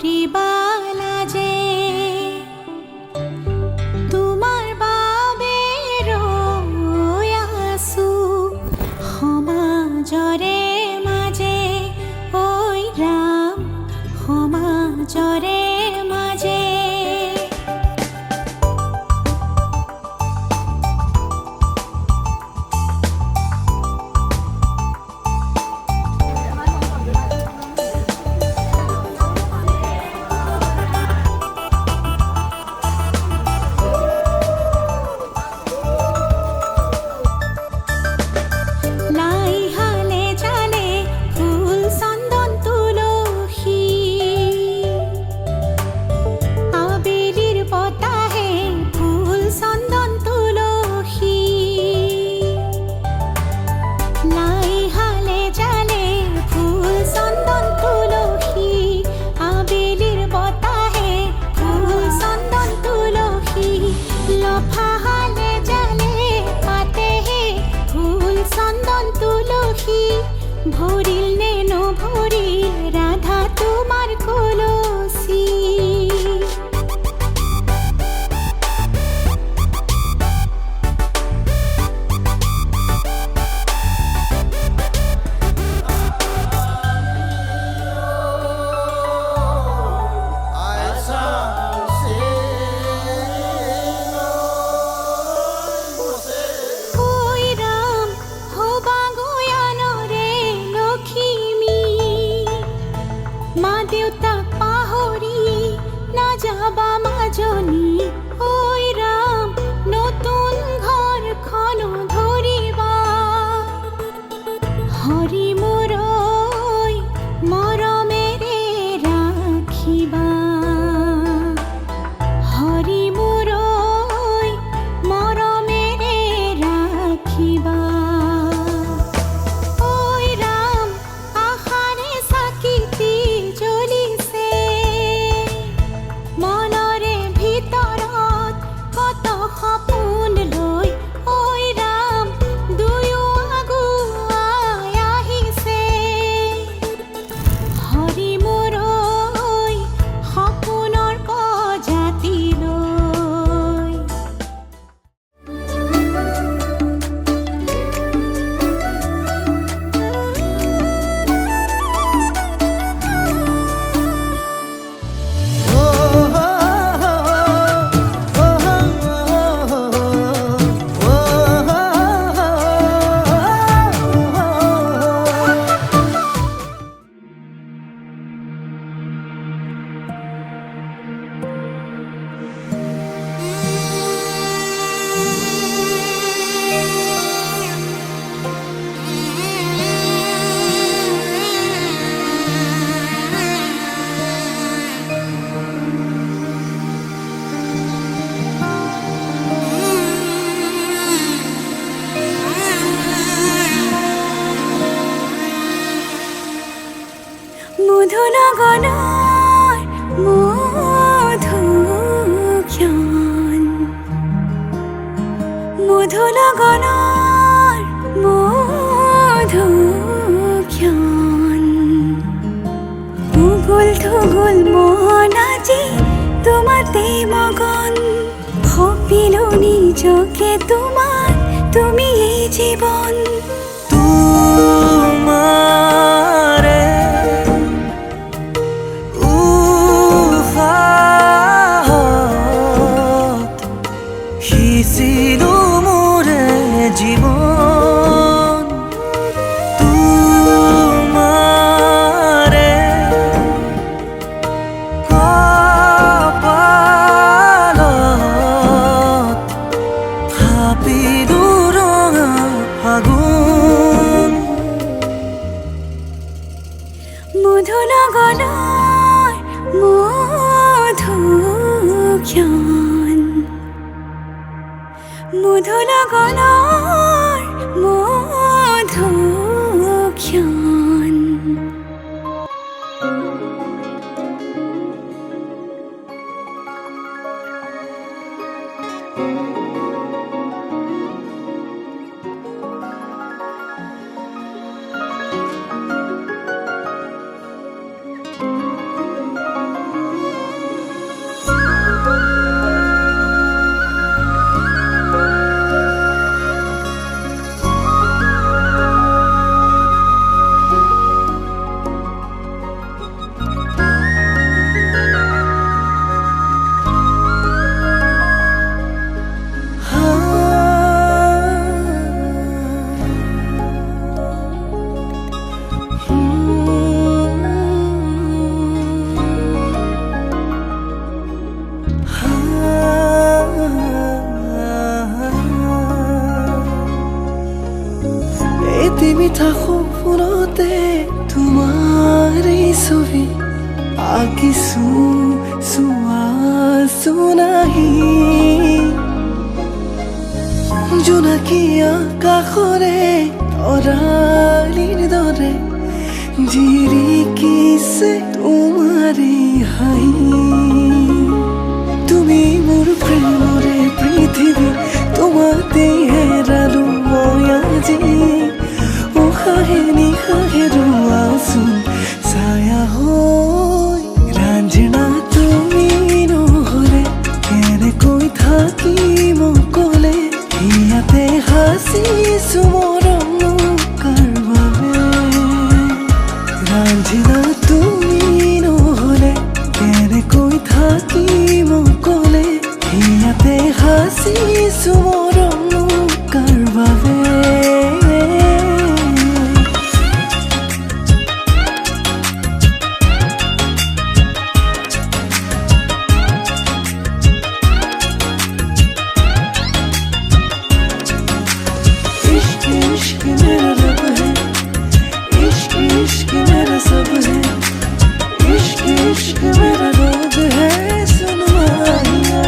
করিবালা যে তোমার বাবের আসু সমাজরে মাঝে ওই রাম সমাজরে মাঝে ভরিল নেনো ভরিল রাধা তোমার কলসি মা দেউতা পাহরি না যাবা মাজনী ওই রাম নতুন ঘর খন ধরিবা হরি মোরই মরমেরে রাখিবা হরি মোরই মরমেরে রাখিবা ওই রাম আহারে সাকিতি মনরে ভিতৰত কত সপোন লৈ ঐ ৰাম দুয়ো আগুৱাই আহিছে হৰি মোৰ ঐ সপোনৰ প্ৰজাতি লৈ মধুনগনৰ মধুক্ষণ মধুনগনৰ মধুক্ষণ উগুল থুগুল মন আজি তোমাতে মগন ভাবিলো নিজকে তোমার তুমি এই জীবন তোমারে সিঁচিলো মোরে জীবন তোমারে কপালত থাপিলো ৰঙা ফাগুন মধুনগৰৰ মধুক্ষণ মধুনগৰৰ মধুক্ষণ আকিছো চোৱাছো নাহি জোনাকী আকাশৰে তৰালিৰ দৰে জিৰিকিছে তোমাৰে হাঁহি তুমি মোৰ প্ৰেমৰে পৃথিৱী তোমাতে হেৰালো মই আজি উশাহে নিশাহে ৰোৱাচোন ছায়া হৈ ৰাঞ্জনা তুমি নহ'লে কেনেকৈ থাকিম অকলে ইয়াতে সাঁচিছো মৰম কাৰ বাবে ৰাঞ্জনা তুমি নহ'লে কেনেকৈ থাকিম অকলে ইয়াতে সাঁচিছো মৰম কাৰ বাবে इश्क मेरा रब है इश्क इश्क मेरा सब है इश्क इश्क मेरा रोग है सुनवाइया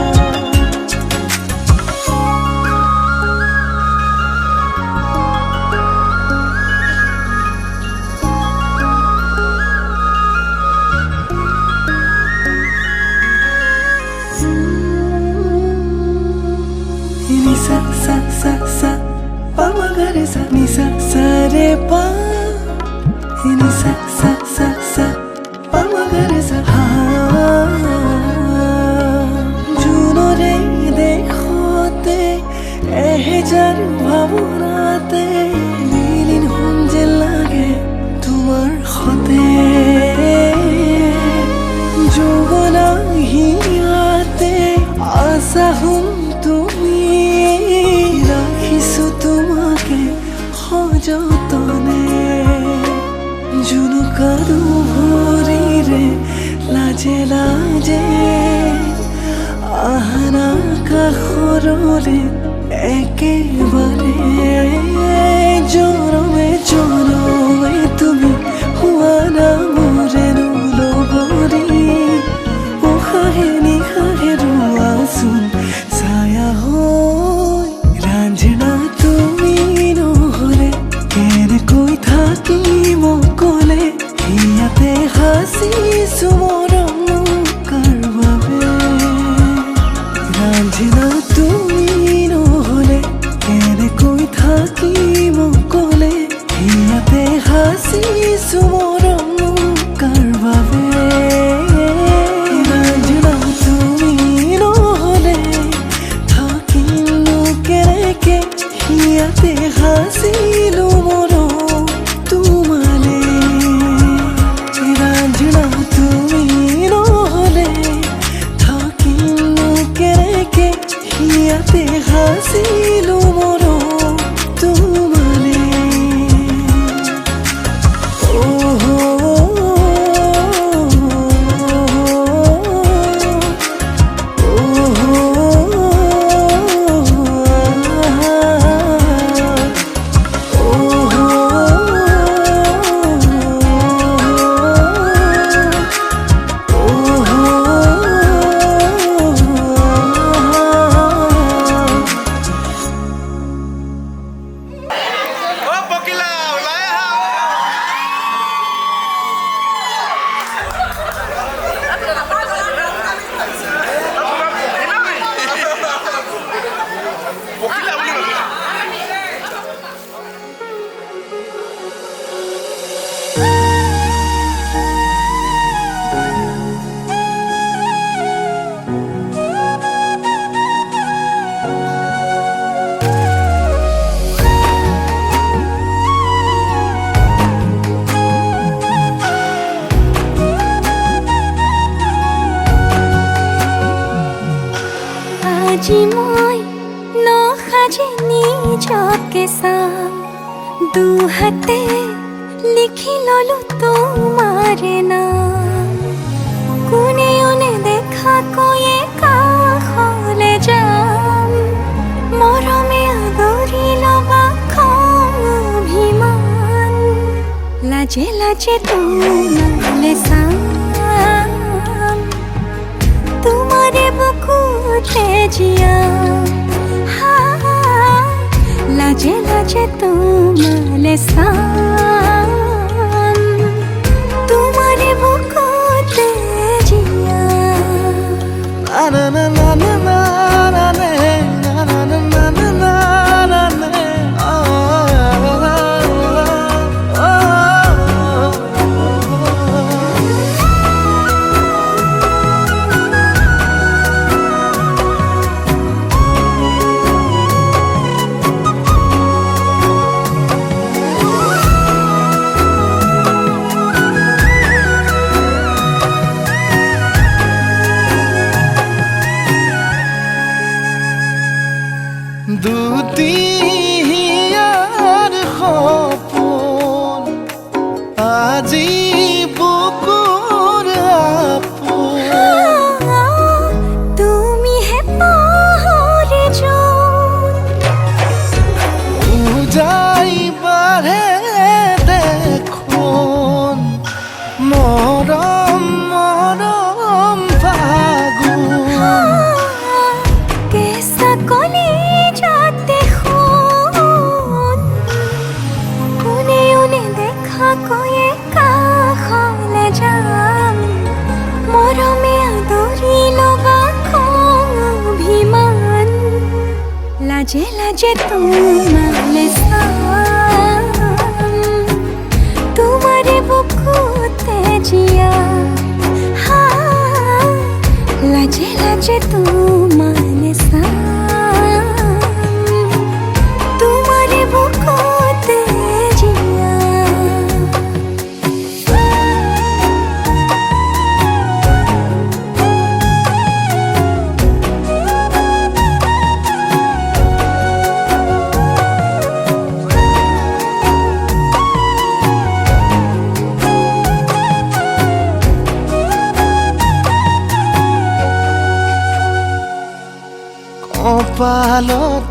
ni sa sa sa sa pa ma ga re sa ni sa sa re pa ni sa sa sa sa pa ma ga re sa ha juno re dekhote ehejar bhavonate milin hon je lage tumar hote jogona hiate asa hum তুমি রাখিছো তোমাকে সযতনে জুনুকা দুভৰিৰে লাজে লাজে আহানা কাষৰলে একেবাৰে জনমে জনমে তুমি হোৱা না মোৰেনো লগৰী উশাহে নিশাহে ৰোৱাচোন ছায়া হৈ ৰাঞ্জনা তুমি নহ'লে কেনেকৈ থাকিম অকলে ইয়াতে সাঁচিছো মৰম কাৰ বাবে ৰাঞ্জনা তুমি নহ'লে কেনেকৈ থাকিম অকলে ইয়াতে সাঁচিছো মৰম কাৰ বাবে ৰাঞ্জনা তুমি নহ'লে থাকিমনো কেনেকে ইয়াতে সাঁচিলো মৰম তোমালে ৰাঞ্জনা তুমি নহ'লে থাকিমনো কেনেকে ইয়াতে সাঁচিলো মৰম তোমালে আজি মই নসাজে নিজকে চাম দুহাতে লিখি ললো তোমাৰে নাম কোনে কোনে দেখা কৈয়ে কাষলে যাম মৰমে আদৰি লবা খং অভিমান লাজে লাজে তোমালে চাম জিয়া লাজে লাজে তোমালে সাম তোমারে বুকুতে জিয়া না না না না না না না না না না না না না দুটিয়ার সপোন আজি বুকুৰ আপোন তুমি হে পাহৰে যোন উজাই বাঢ়ে দেখোন মৰম মৰম ফাগুন কেঁচা কলি যাতে শুন কোনে কোনে দেখা কৈয়ে কাষলে যাম মৰমে আদৰি ল'বা খং অভিমান লাজে লাজে তোমালে চাম তোমাৰে বুকুতে জিয়া লাজে লাজে তোমালে চাম তোমাৰে বুকুতে জিয়া কপালত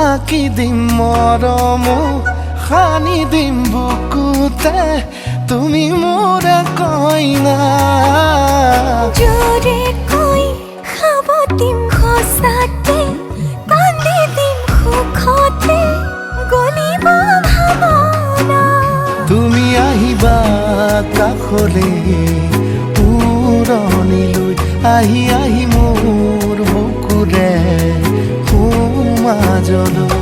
আঁকি দিম মৰম সানি দিম বুকুতে তুমি মোৰ কইনা জোৰে কৈ খাব দিম সঁচাতে কান্দি দিম সুখতে গলিব ভাৱনা তুমি আহিবা কাষলে উৰণিলৈ আহি আহি মোৰ বুকুৰে সোমাজলৈ